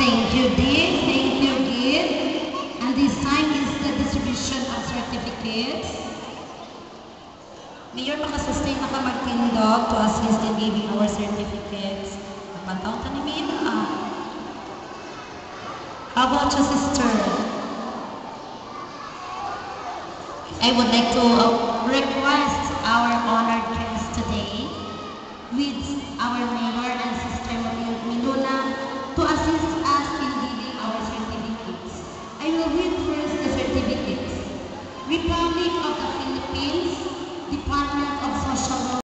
Thank you, Dean. Thank you, Dean. And this time is the distribution of certificates. Mayor, makasustain na ka magtindog to assist in giving our certificates. Napataw ka ni Mina. How about your sister? I would like to request our honored